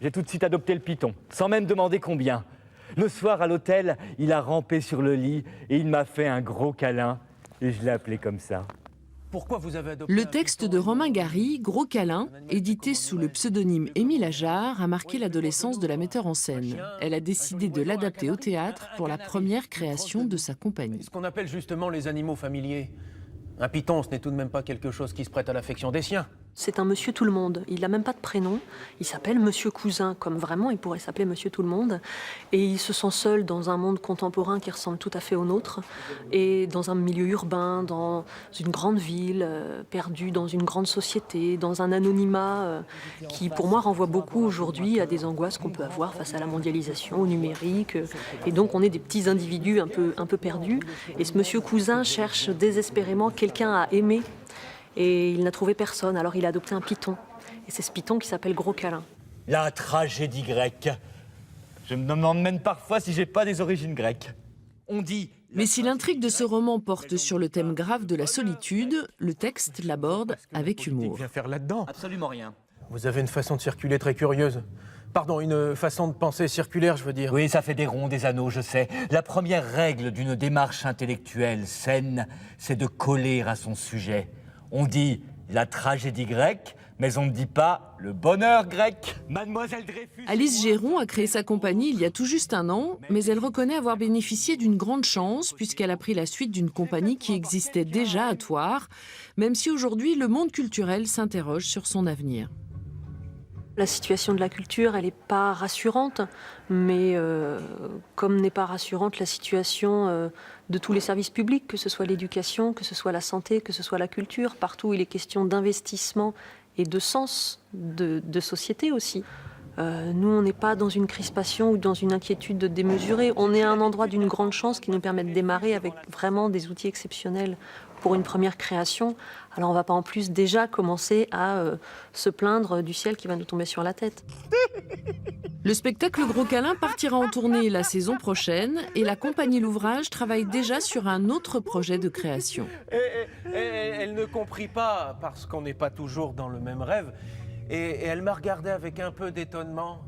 J'ai tout de suite adopté le python, sans même demander combien. Le soir, à l'hôtel, il a rampé sur le lit et il m'a fait un gros câlin. Et je l'ai appelé comme ça. Pourquoi vous avez adopté Le un texte python de et Romain non- Gary, Gros câlin, édité sous le pseudonyme Émile Ajar, a marqué l'adolescence de la metteur en scène. Elle a décidé de l'adapter au théâtre pour la première création de sa compagnie. Ce qu'on appelle justement les animaux familiers. Un python, ce n'est tout de même pas quelque chose qui se prête à l'affection des siens. C'est un monsieur tout le monde. Il n'a même pas de prénom. Il s'appelle Monsieur Cousin, comme vraiment il pourrait s'appeler Monsieur tout le monde. Et il se sent seul dans un monde contemporain qui ressemble tout à fait au nôtre. Et dans un milieu urbain, dans une grande ville, perdu dans une grande société, dans un anonymat qui, pour moi, renvoie beaucoup aujourd'hui à des angoisses qu'on peut avoir face à la mondialisation, au numérique. Et donc, on est des petits individus un peu perdus. Et ce Monsieur Cousin cherche désespérément quelqu'un à aimer. Et il n'a trouvé personne, alors il a adopté un python. Et c'est ce python qui s'appelle Gros câlin. La tragédie grecque. Je me demande même parfois si j'ai pas des origines grecques. On dit... Mais si l'intrigue de ce roman porte sur le thème grave de la solitude, le texte l'aborde avec humour. Vient faire là-dedans. Absolument rien. Vous avez une façon de circuler très curieuse. Pardon, une façon de penser circulaire, je veux dire. Oui, ça fait des ronds, des anneaux, je sais. La première règle d'une démarche intellectuelle saine, c'est de coller à son sujet. On dit la tragédie grecque, mais on ne dit pas le bonheur grec. Mademoiselle Dreyfus... Alice Géron a créé sa compagnie il y a tout juste un an, mais elle reconnaît avoir bénéficié d'une grande chance puisqu'elle a pris la suite d'une compagnie qui existait déjà à Thouars, même si aujourd'hui le monde culturel s'interroge sur son avenir. La situation de la culture, elle n'est pas rassurante, mais comme n'est pas rassurante la situation de tous les services publics, que ce soit l'éducation, que ce soit la santé, que ce soit la culture, partout il est question d'investissement et de sens de société aussi. Nous, on n'est pas dans une crispation ou dans une inquiétude démesurée. On est à un endroit d'une grande chance qui nous permet de démarrer avec vraiment des outils exceptionnels pour une première création. Alors on ne va pas en plus déjà commencer à se plaindre du ciel qui va nous tomber sur la tête. Le spectacle Gros câlin partira en tournée la saison prochaine et la compagnie L'Ouvrage travaille déjà sur un autre projet de création. Elle ne comprit pas, parce qu'on n'est pas toujours dans le même rêve. Et elle m'a regardé avec un peu d'étonnement.